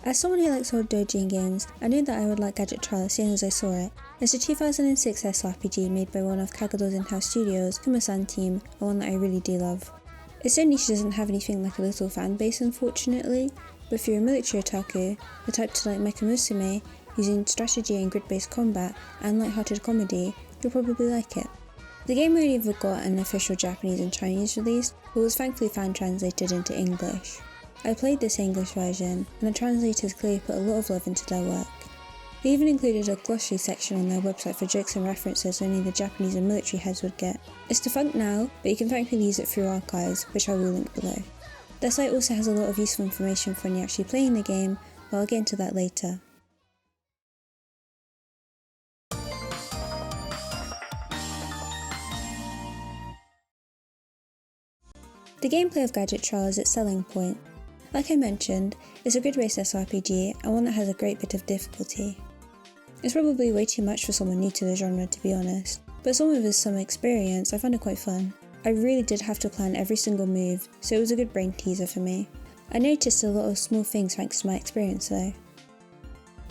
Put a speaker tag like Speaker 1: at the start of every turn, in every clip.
Speaker 1: As someone who likes old doujin games, I knew that I would like Gadget Trial as soon as I saw it. It's a 2006 SRPG made by one of Kagado's in-house studios, Kuma-san team, and one that I really do love. Its so niche doesn't have anything like a little fan base unfortunately, but if you're a military otaku, the type to like Mecha Musume, using strategy and grid-based combat, and light-hearted comedy, you'll probably like it. The game only ever got an official Japanese and Chinese release, but was thankfully fan-translated into English. I played this English version, and the translators clearly put a lot of love into their work. They even included a glossary section on their website for jokes and references only the Japanese and military heads would get. It's defunct now, but you can thankfully use it through archives, which I will link below. Their site also has a lot of useful information for when you're actually playing the game, but I'll get into that later. The gameplay of Gadget Trial is its selling point. Like I mentioned, it's a grid-based SRPG and one that has a great bit of difficulty. It's probably way too much for someone new to the genre to be honest, but someone with some experience I found it quite fun. I really did have to plan every single move, so it was a good brain teaser for me. I noticed a lot of small things thanks to my experience though.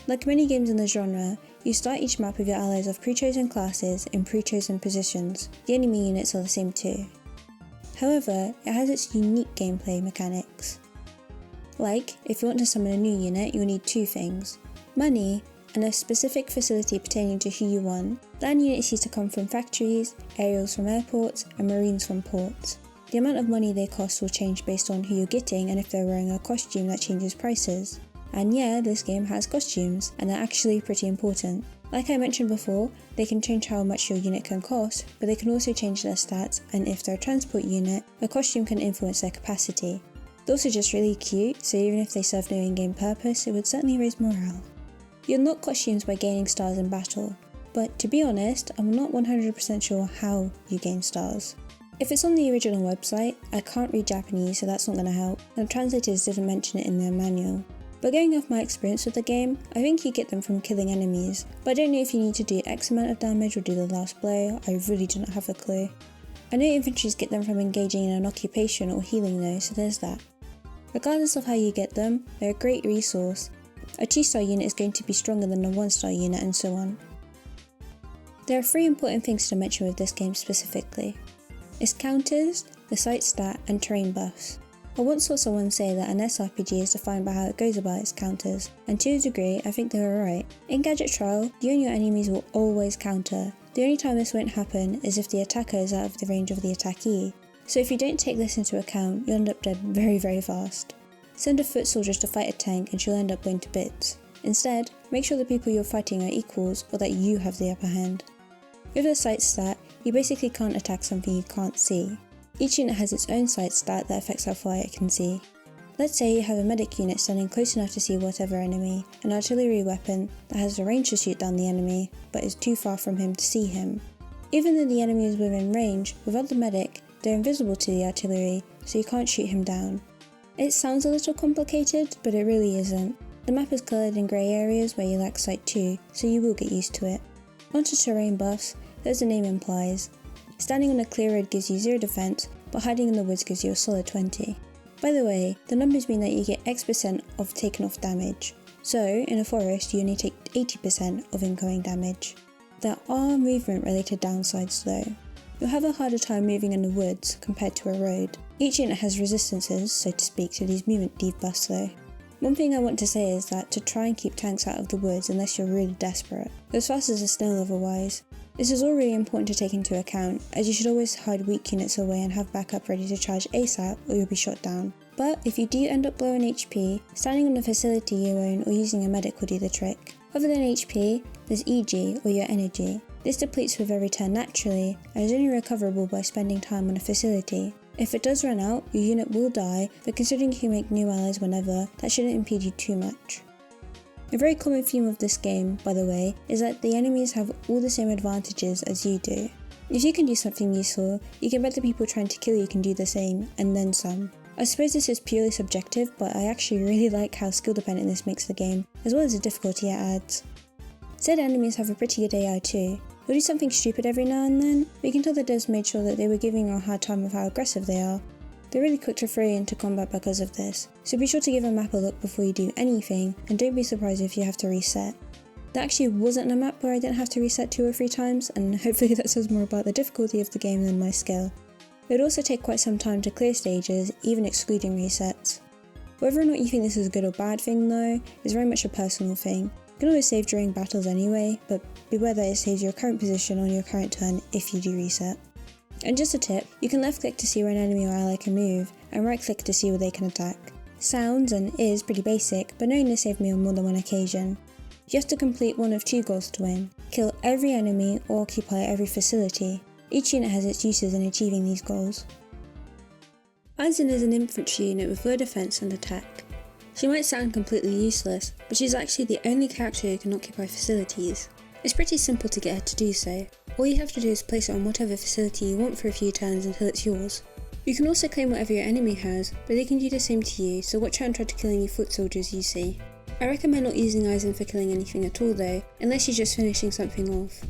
Speaker 1: Like many games in the genre, you start each map with your allies of pre-chosen classes in pre-chosen positions. The enemy units are the same too. However, it has its unique gameplay mechanics. Like, if you want to summon a new unit, you'll need two things: money, and a specific facility pertaining to who you want. Land units used to come from factories, aerials from airports, and marines from ports. The amount of money they cost will change based on who you're getting and if they're wearing a costume that changes prices. And yeah, this game has costumes, and they're actually pretty important. Like I mentioned before, they can change how much your unit can cost, but they can also change their stats, and if they're a transport unit, a costume can influence their capacity. They're also just really cute, so even if they serve no in-game purpose, it would certainly raise morale. You unlock costumes by gaining stars in battle, but to be honest, I'm not 100% sure how you gain stars. If it's on the original website, I can't read Japanese so that's not going to help, and the translators didn't mention it in their manual. But going off my experience with the game, I think you get them from killing enemies, but I don't know if you need to do X amount of damage or do the last blow, I really do not have a clue. I know infantries get them from engaging in an occupation or healing though, so there's that. Regardless of how you get them, they're a great resource. A 2-star unit is going to be stronger than a 1-star unit and so on. There are 3 important things to mention with this game specifically. Its counters, the site stat, and terrain buffs. I once saw someone say that an SRPG is defined by how it goes about its counters, and to a degree I think they were right. In Gadget Trial, you and your enemies will always counter. The only time this won't happen is if the attacker is out of the range of the attackee. So if you don't take this into account, you'll end up dead very fast. Send a foot soldier to fight a tank and she'll end up blown to bits. Instead, make sure the people you're fighting are equals or that you have the upper hand. With the site stat, you basically can't attack something you can't see. Each unit has its own site stat that affects how far it can see. Let's say you have a medic unit standing close enough to see whatever enemy, an artillery weapon that has the range to shoot down the enemy, but is too far from him to see him. Even though the enemy is within range, without the medic, they're invisible to the artillery, so you can't shoot him down. It sounds a little complicated, but it really isn't. The map is coloured in grey areas where you lack sight too, so you will get used to it. Onto terrain buffs, as the name implies. Standing on a clear road gives you 0 defense, but hiding in the woods gives you a solid 20. By the way, the numbers mean that you get X% of taken off damage. So, in a forest you only take 80% of incoming damage. There are movement related downsides though. You'll have a harder time moving in the woods compared to a road. Each unit has resistances, so to speak, to these movement debuffs though. One thing I want to say is that to try and keep tanks out of the woods unless you're really desperate. They're as fast as a snail otherwise. This is all really important to take into account, as you should always hide weak units away and have backup ready to charge ASAP or you'll be shot down. But if you do end up low on HP, standing on a facility you own or using a medic will do the trick. Other than HP, there's EG or your energy. This depletes with every turn naturally and is only recoverable by spending time on a facility. If it does run out, your unit will die, but considering you can make new allies whenever, that shouldn't impede you too much. A very common theme of this game, by the way, is that the enemies have all the same advantages as you do. If you can do something useful, you can bet the people trying to kill you can do the same, and then some. I suppose this is purely subjective, but I actually really like how skill dependent this makes the game, as well as the difficulty it adds. Said enemies have a pretty good AI too. They'll do something stupid every now and then, but you can tell the devs made sure that they were giving you a hard time with how aggressive they are. They're really quick to throw into combat because of this, so be sure to give a map a look before you do anything, and don't be surprised if you have to reset. There actually wasn't a map where I didn't have to reset 2 or 3 times, and hopefully that says more about the difficulty of the game than my skill. It would also take quite some time to clear stages, even excluding resets. Whether or not you think this is a good or bad thing though, is very much a personal thing. You can always save during battles anyway, but beware that it saves your current position on your current turn if you do reset. And just a tip, you can left click to see where an enemy or ally can move, and right click to see where they can attack. Sounds and is pretty basic, but knowing this saved me on more than one occasion. You have to complete one of 2 goals to win. Kill every enemy or occupy every facility. Each unit has its uses in achieving these goals. Aizen is an infantry unit with low defense and attack. She might sound completely useless, but she's actually the only character who can occupy facilities. It's pretty simple to get her to do so. All you have to do is place it on whatever facility you want for a few turns until it's yours. You can also claim whatever your enemy has, but they can do the same to you, so watch out and try to kill any foot soldiers you see. I recommend not using Aizen for killing anything at all though, unless you're just finishing something off.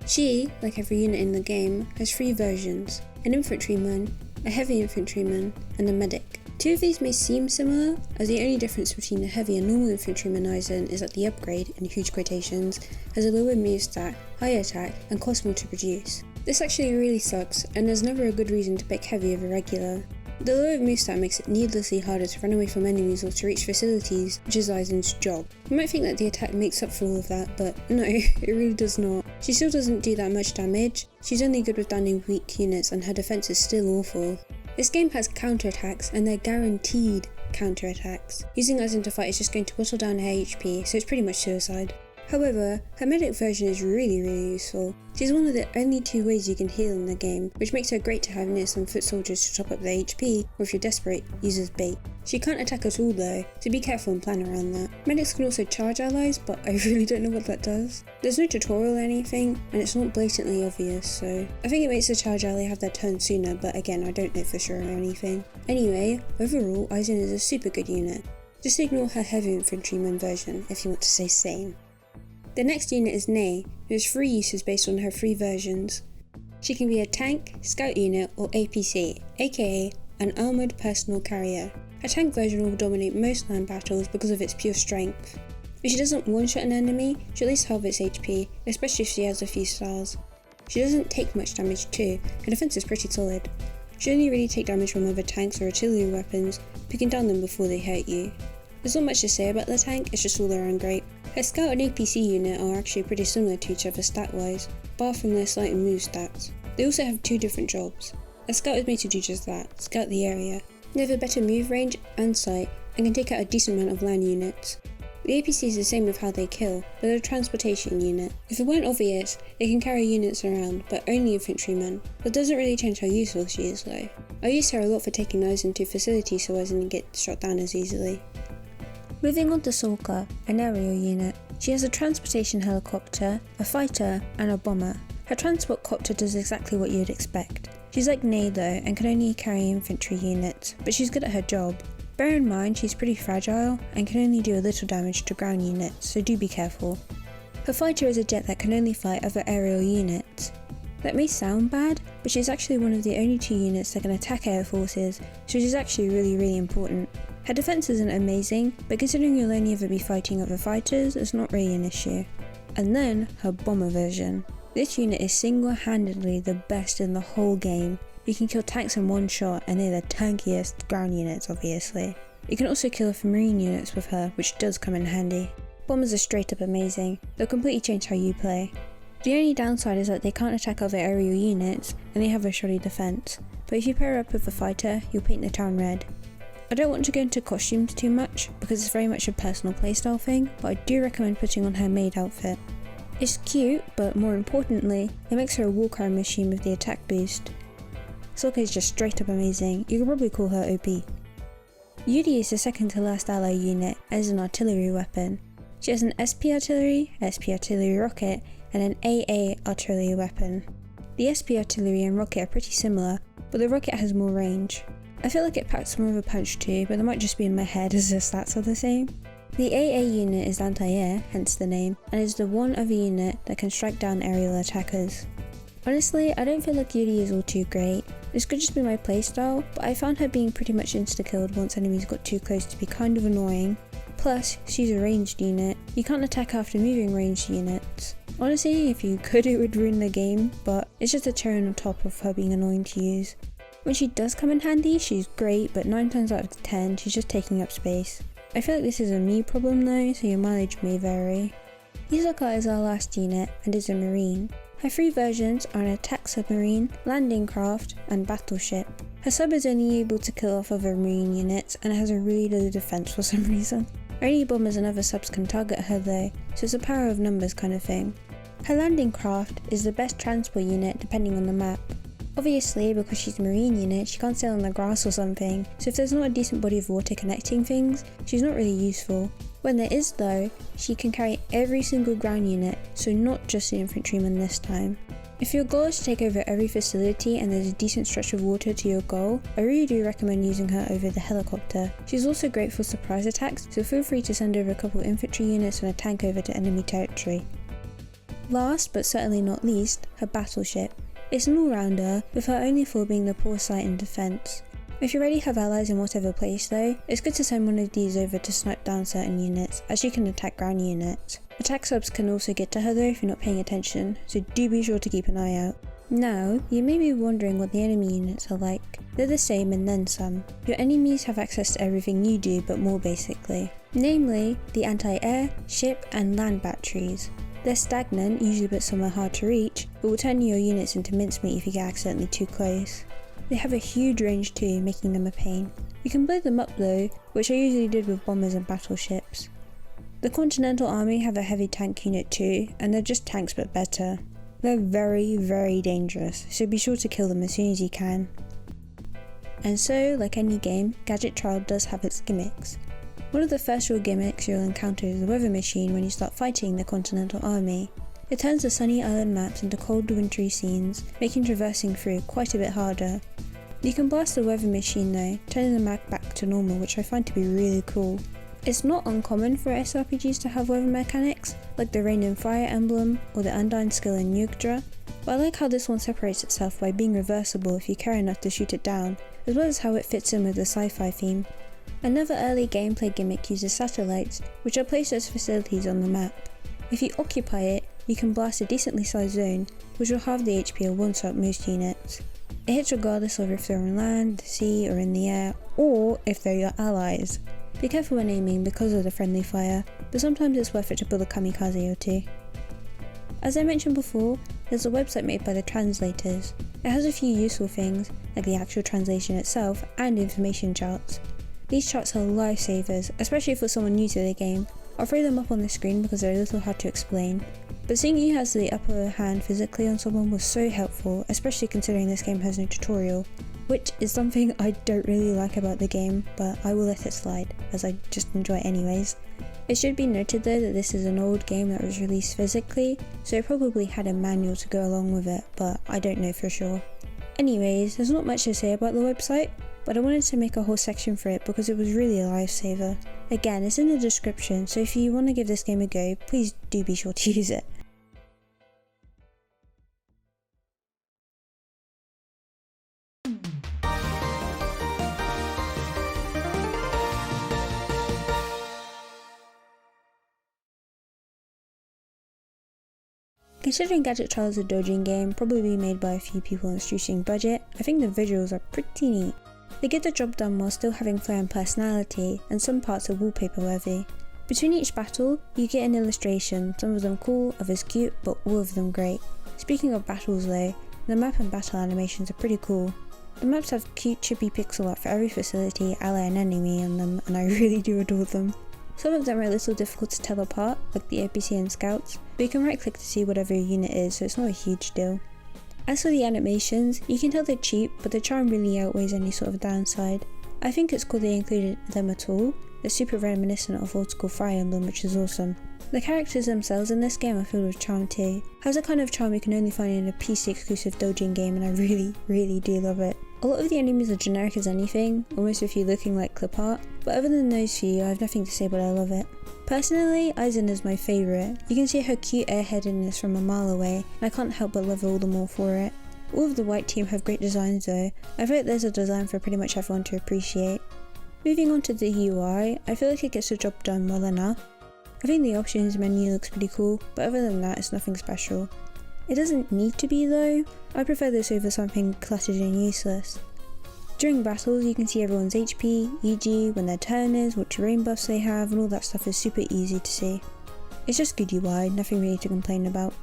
Speaker 1: She, like every unit in the game, has 3 versions: an infantryman, a heavy infantryman, and a medic. 2 of these may seem similar, as the only difference between the heavy and normal infantryman Aizen is that the upgrade, in huge quotations, has a lower move stat, higher attack, and costs more to produce. This actually really sucks, and there's never a good reason to pick heavy over regular. The lower moveset makes it needlessly harder to run away from enemies or to reach facilities, which is Aizen's job. You might think that the attack makes up for all of that, but no, it really does not. She still doesn't do that much damage, she's only good with downing weak units and her defense is still awful. This game has counterattacks, and they're guaranteed counterattacks. Using Aizen to fight is just going to whittle down her HP, so it's pretty much suicide. However, her medic version is really useful. She's one of the only 2 ways you can heal in the game, which makes her great to have near some foot soldiers to top up their HP, or if you're desperate, use as bait. She can't attack at all though, so be careful and plan around that. Medics can also charge allies, but I really don't know what that does. There's no tutorial or anything, and it's not blatantly obvious, so I think it makes the charge ally have their turn sooner, but again, I don't know for sure or anything. Anyway, overall, Aizen is a super good unit. Just ignore her heavy infantryman version if you want to stay sane. The next unit is Nei, who has 3 uses based on her 3 versions. She can be a tank, scout unit, or APC, aka an armoured personal carrier. Her tank version will dominate most land battles because of its pure strength. If she doesn't one-shot an enemy, she'll at least halve its HP, especially if she has a few stars. She doesn't take much damage too, her defense is pretty solid. She only really take damage from other tanks or artillery weapons, picking down them before they hurt you. There's not much to say about the tank, it's just all around great. Her scout and APC unit are actually pretty similar to each other stat-wise, bar from their slight and move stats. They also have 2 different jobs. A scout is made to do just that, scout the area. They have a better move range and sight, and can take out a decent amount of land units. The APC is the same with how they kill, but they're a transportation unit. If it weren't obvious, they can carry units around, but only infantrymen. That doesn't really change how useful she is though. I used her a lot for taking Aizen to facilities so Aizen didn't get shot down as easily. Moving on to Sokka, an aerial unit. She has a transportation helicopter, a fighter, and a bomber. Her transport copter does exactly what you'd expect. She's like Nei though, and can only carry infantry units, but she's good at her job. Bear in mind she's pretty fragile, and can only do a little damage to ground units, so do be careful. Her fighter is a jet that can only fight other aerial units. That may sound bad, but she's actually one of the only 2 units that can attack air forces, so she's actually really important. Her defense isn't amazing, but considering you'll only ever be fighting other fighters, it's not really an issue. And then, her bomber version. This unit is single-handedly the best in the whole game. You can kill tanks in one shot, and they're the tankiest ground units obviously. You can also kill off marine units with her, which does come in handy. Bombers are straight up amazing, they'll completely change how you play. The only downside is that they can't attack other aerial units, and they have a shoddy defense, but if you pair up with a fighter, you'll paint the town red. I don't want to go into costumes too much, because it's very much a personal playstyle thing, but I do recommend putting on her maid outfit. It's cute, but more importantly, it makes her a warcry machine with the attack boost. Sokka is just straight up amazing, you could probably call her OP. Yuri is the second to last ally unit as an artillery weapon. She has an SP artillery rocket, and an AA artillery weapon. The SP artillery and rocket are pretty similar, but the rocket has more range. I feel like it packs more of a punch too, but that might just be in my head as the stats are the same. The AA unit is anti-air, hence the name, and is the one other unit that can strike down aerial attackers. Honestly, I don't feel like Yuri is all too great. This could just be my playstyle, but I found her being pretty much insta-killed once enemies got too close to be kind of annoying. Plus, she's a ranged unit. You can't attack after moving ranged units. Honestly, if you could, it would ruin the game, but it's just a cherry on top of her being annoying to use. When she does come in handy, she's great, but 9 times out of 10, she's just taking up space. I feel like this is a me problem though, so your mileage may vary. Yuzuka is our last unit, and is a marine. Her 3 versions are an attack submarine, landing craft, and battleship. Her sub is only able to kill off other marine units, and it has a really low defense for some reason. Only bombers and other subs can target her though, so it's a power of numbers kind of thing. Her landing craft is the best transport unit depending on the map. Obviously, because she's a marine unit, she can't sail on the grass or something, so if there's not a decent body of water connecting things, she's not really useful. When there is though, she can carry every single ground unit, so not just the infantryman this time. If your goal is to take over every facility and there's a decent stretch of water to your goal, I really do recommend using her over the helicopter. She's also great for surprise attacks, so feel free to send over a couple infantry units and a tank over to enemy territory. Last, but certainly not least, her battleship. It's an all-rounder, with her only flaw being the poor sight and defense. If you already have allies in whatever place though, it's good to send one of these over to snipe down certain units, as she can attack ground units. Attack subs can also get to her though if you're not paying attention, so do be sure to keep an eye out. Now, you may be wondering what the enemy units are like. They're the same and then some. Your enemies have access to everything you do, but more basically. Namely, the anti-air, ship and land batteries. They're stagnant, usually but somewhere hard to reach, but will turn your units into mincemeat if you get accidentally too close. They have a huge range too, making them a pain. You can blow them up though, which I usually did with bombers and battleships. The Continental Army have a heavy tank unit too, and they're just tanks but better. They're very, very dangerous, so be sure to kill them as soon as you can. And so, like any game, Gadget Trial does have its gimmicks. One of the first real gimmicks you'll encounter is the weather machine when you start fighting the Continental Army. It turns the sunny island maps into cold wintry scenes, making traversing through quite a bit harder. You can blast the weather machine though, turning the map back to normal, which I find to be really cool. It's not uncommon for SRPGs to have weather mechanics, like the Rain and Fire emblem or the Undyne skill in Yugdra, but I like how this one separates itself by being reversible if you care enough to shoot it down, as well as how it fits in with the sci-fi theme. Another early gameplay gimmick uses satellites, which are placed as facilities on the map. If you occupy it, you can blast a decently sized zone, which will halve the HP or one-shot most units. It hits regardless of if they're on land, the sea or in the air, or if they're your allies. Be careful when aiming because of the friendly fire, but sometimes it's worth it to build a kamikaze or two. As I mentioned before, there's a website made by the translators. It has a few useful things, like the actual translation itself and information charts. These charts are lifesavers, especially for someone new to the game. I'll throw them up on the screen because they're a little hard to explain. But seeing you has the upper hand physically on someone was so helpful, especially considering this game has no tutorial, which is something I don't really like about the game, but I will let it slide, as I just enjoy it anyways. It should be noted though that this is an old game that was released physically, so it probably had a manual to go along with it, but I don't know for sure. Anyways, there's not much to say about the website, but I wanted to make a whole section for it because it was really a lifesaver. Again, it's in the description, so if you want to give this game a go, please do be sure to use it. Considering Gadget Trial is a dodging game, probably made by a few people on a shoestring budget, I think the visuals are pretty neat. They get the job done while still having flair and personality, and some parts are wallpaper worthy. Between each battle, you get an illustration, some of them cool, others cute, but all of them great. Speaking of battles though, the map and battle animations are pretty cool. The maps have cute chippy pixel art for every facility, ally and enemy on them, and I really do adore them. Some of them are a little difficult to tell apart, like the APC and scouts, but you can right click to see whatever your unit is, so it's not a huge deal. As for the animations, you can tell they're cheap, but the charm really outweighs any sort of downside. I think it's cool they included them at all. They're super reminiscent of old school Fire Emblem, which is awesome. The characters themselves in this game are filled with charm too. Has a kind of charm you can only find in a PC exclusive dodging game, and I really do love it. A lot of the enemies are generic as anything, almost a few looking like clip art, but other than those few, I have nothing to say but I love it. Personally, Aizen is my favourite. You can see her cute airheadedness from a mile away, and I can't help but love her all the more for it. All of the white team have great designs though. I feel like there's a design for pretty much everyone to appreciate. Moving on to the UI, I feel like it gets the job done well enough. I think the options menu looks pretty cool, but other than that it's nothing special. It doesn't need to be though. I prefer this over something cluttered and useless. During battles you can see everyone's HP, EG, when their turn is, what terrain buffs they have, and all that stuff is super easy to see. It's just good UI, nothing really to complain about.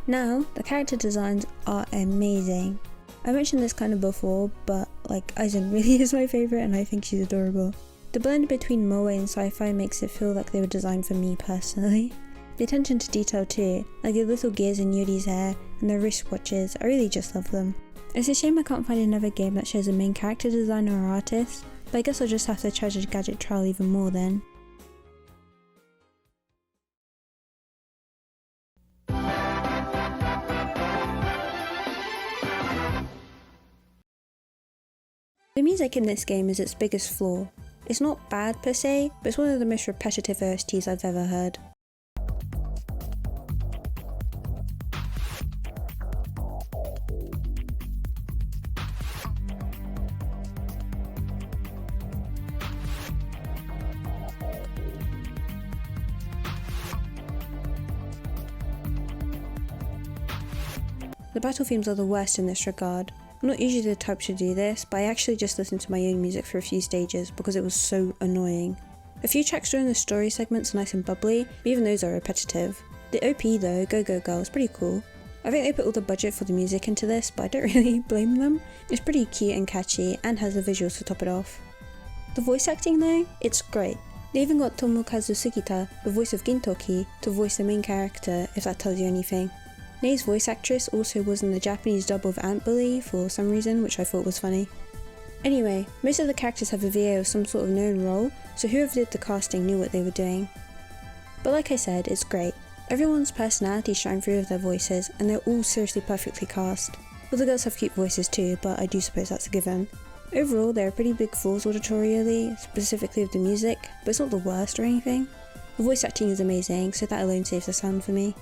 Speaker 1: Now, the character designs are amazing. I mentioned this kind of before, but like Aizen really is my favourite and I think she's adorable. The blend between moe and sci-fi makes it feel like they were designed for me personally. The attention to detail too, like the little gears in Yuri's hair and the wristwatches, I really just love them. It's a shame I can't find another game that shows a main character designer or artist, but I guess I'll just have to treasure Gadget Trial even more then. The music in this game is its biggest flaw. It's not bad per se, but it's one of the most repetitive OSTs I've ever heard. The battle themes are the worst in this regard. I'm not usually the type to do this, but I actually just listened to my own music for a few stages because it was so annoying. A few tracks during the story segments are nice and bubbly, but even those are repetitive. The OP though, Go Go Girl, is pretty cool. I think they put all the budget for the music into this, but I don't really blame them. It's pretty cute and catchy, and has the visuals to top it off. The voice acting though, it's great. They even got Tomokazu Sugita, the voice of Gintoki, to voice the main character, if that tells you anything. Nei's voice actress also was in the Japanese dub of Ant Bully for some reason, which I thought was funny. Anyway, most of the characters have a VA of some sort of known role, so whoever did the casting knew what they were doing. But like I said, it's great. Everyone's personalities shine through with their voices, and they're all seriously perfectly cast. Well, the girls have cute voices too, but I do suppose that's a given. Overall, there are pretty big flaws auditorially, specifically with the music, but it's not the worst or anything. The voice acting is amazing, so that alone saves the sound for me.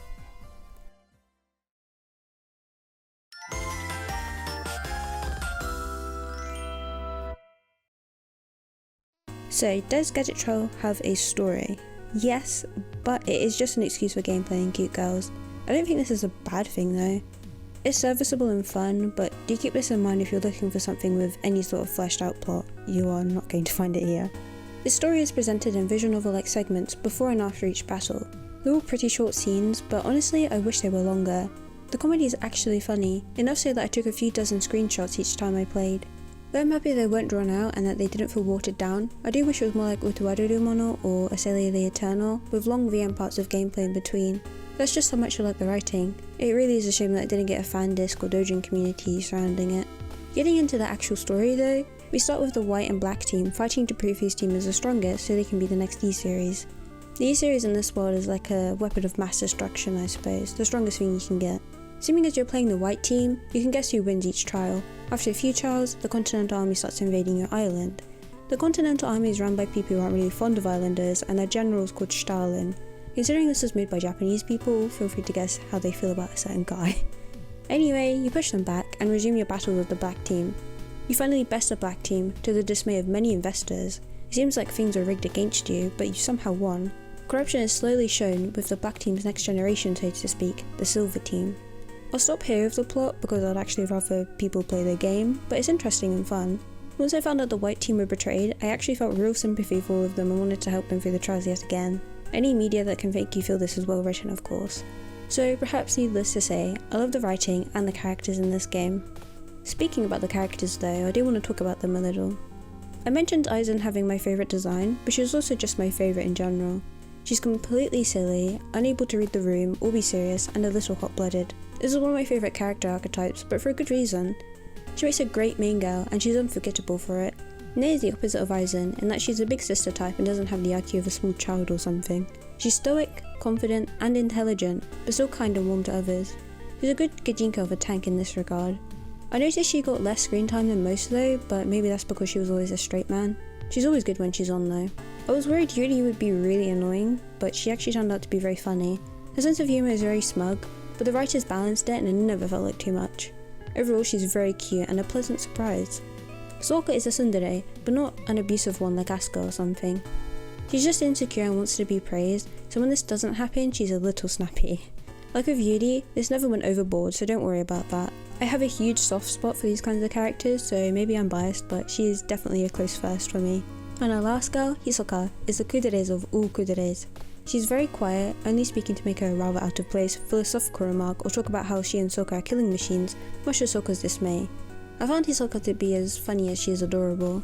Speaker 1: So, does Gadget Trial have a story? Yes, but it is just an excuse for gameplay and cute girls. I don't think this is a bad thing though. It's serviceable and fun, but do keep this in mind if you're looking for something with any sort of fleshed out plot. You are not going to find it here. The story is presented in visual novel-like segments before and after each battle. They're all pretty short scenes, but honestly I wish they were longer. The comedy is actually funny, enough so that I took a few dozen screenshots each time I played. Though I'm happy they weren't drawn out and that they didn't feel watered down, I do wish it was more like Utuwaru Mono or Aselia the Eternal, with long VM parts of gameplay in between. That's just how much I like the writing. It really is a shame that it didn't get a fan disc or doujin community surrounding it. Getting into the actual story though, we start with the white and black team fighting to prove whose team is the strongest so they can be the next E-series. The E-series in this world is like a weapon of mass destruction, I suppose, the strongest thing you can get. Assuming as you're playing the white team, you can guess who wins each trial. After a few trials, the Continental Army starts invading your island. The Continental Army is run by people who aren't really fond of islanders, and their general is called Stalin. Considering this was made by Japanese people, feel free to guess how they feel about a certain guy. Anyway, you push them back and resume your battle with the black team. You finally best the black team, to the dismay of many investors. It seems like things were rigged against you, but you somehow won. Corruption is slowly shown with the black team's next generation, so to speak, the silver team. I'll stop here with the plot because I'd actually rather people play the game, but it's interesting and fun. Once I found out the white team were betrayed, I actually felt real sympathy for all of them and wanted to help them through the trials yet again. Any media that can make you feel this is well written, of course. So perhaps needless to say, I love the writing and the characters in this game. Speaking about the characters though, I do want to talk about them a little. I mentioned Aizen having my favourite design, but she was also just my favourite in general. She's completely silly, unable to read the room or be serious, and a little hot-blooded. This is one of my favourite character archetypes, but for a good reason. She makes a great main girl, and she's unforgettable for it. Nei is the opposite of Aizen, in that she's a big sister type and doesn't have the IQ of a small child or something. She's stoic, confident, and intelligent, but still kind and warm to others. She's a good Gajinka of a tank in this regard. I noticed she got less screen time than most though, but maybe that's because she was always a straight man. She's always good when she's on though. I was worried Yuri would be really annoying, but she actually turned out to be very funny. Her sense of humour is very smug, but the writers balanced it and it never felt like too much. Overall, she's very cute and a pleasant surprise. Sokka is a tsundere, but not an abusive one like Asuka or something. She's just insecure and wants to be praised, so when this doesn't happen, she's a little snappy. Like with Yuri, this never went overboard, so don't worry about that. I have a huge soft spot for these kinds of characters, so maybe I'm biased, but she is definitely a close first for me. And our last girl, Hisoka, is the kuderes of all kuderes. She's very quiet, only speaking to make her rather out of place philosophical remark or talk about how she and Sokka are killing machines, much to Sokka's dismay. I found Hisoka to be as funny as she is adorable.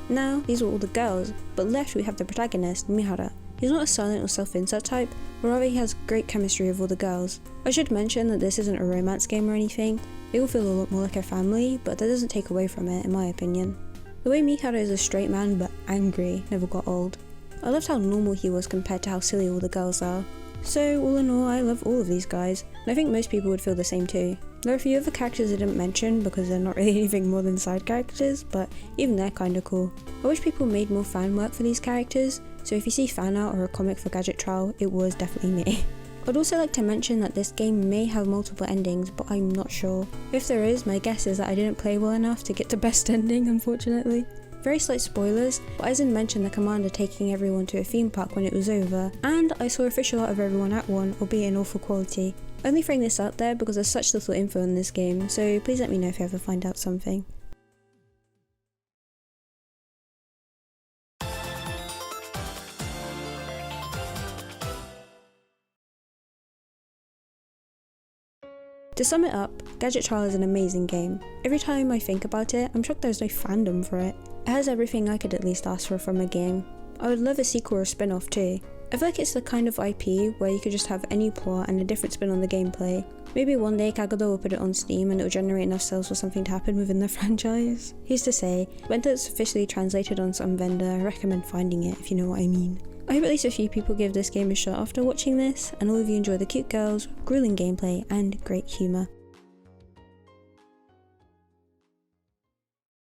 Speaker 1: Now, these are all the girls, but left we have the protagonist, Mihara. He's not a silent or self-insert type, but rather he has great chemistry with all the girls. I should mention that this isn't a romance game or anything. They all feel a lot more like a family, but that doesn't take away from it, in my opinion. The way Mihara is a straight man but angry never got old. I loved how normal he was compared to how silly all the girls are. So all in all, I love all of these guys, and I think most people would feel the same too. There are a few other characters I didn't mention because they're not really anything more than side characters, but even they're kinda cool. I wish people made more fan work for these characters, so if you see fan art or a comic for Gadget Trial, it was definitely me. I'd also like to mention that this game may have multiple endings, but I'm not sure. If there is, my guess is that I didn't play well enough to get the best ending, unfortunately. Very slight spoilers, but I didn't mention the commander taking everyone to a theme park when it was over, and I saw official art of everyone at one, albeit in awful quality. Only throwing this out there because there's such little info in this game, so please let me know if you ever find out something. To sum it up, Gadget Trial is an amazing game. Every time I think about it, I'm shocked there's no fandom for it. It has everything I could at least ask for from a game. I would love a sequel or a spin-off too. I feel like it's the kind of IP where you could just have any plot and a different spin on the gameplay. Maybe one day Kagado will put it on Steam and it will generate enough sales for something to happen within the franchise. Who's to say, when it's officially translated on some vendor, I recommend finding it if you know what I mean. I hope at least a few people give this game a shot after watching this, and all of you enjoy the cute girls, grueling gameplay, and great humour.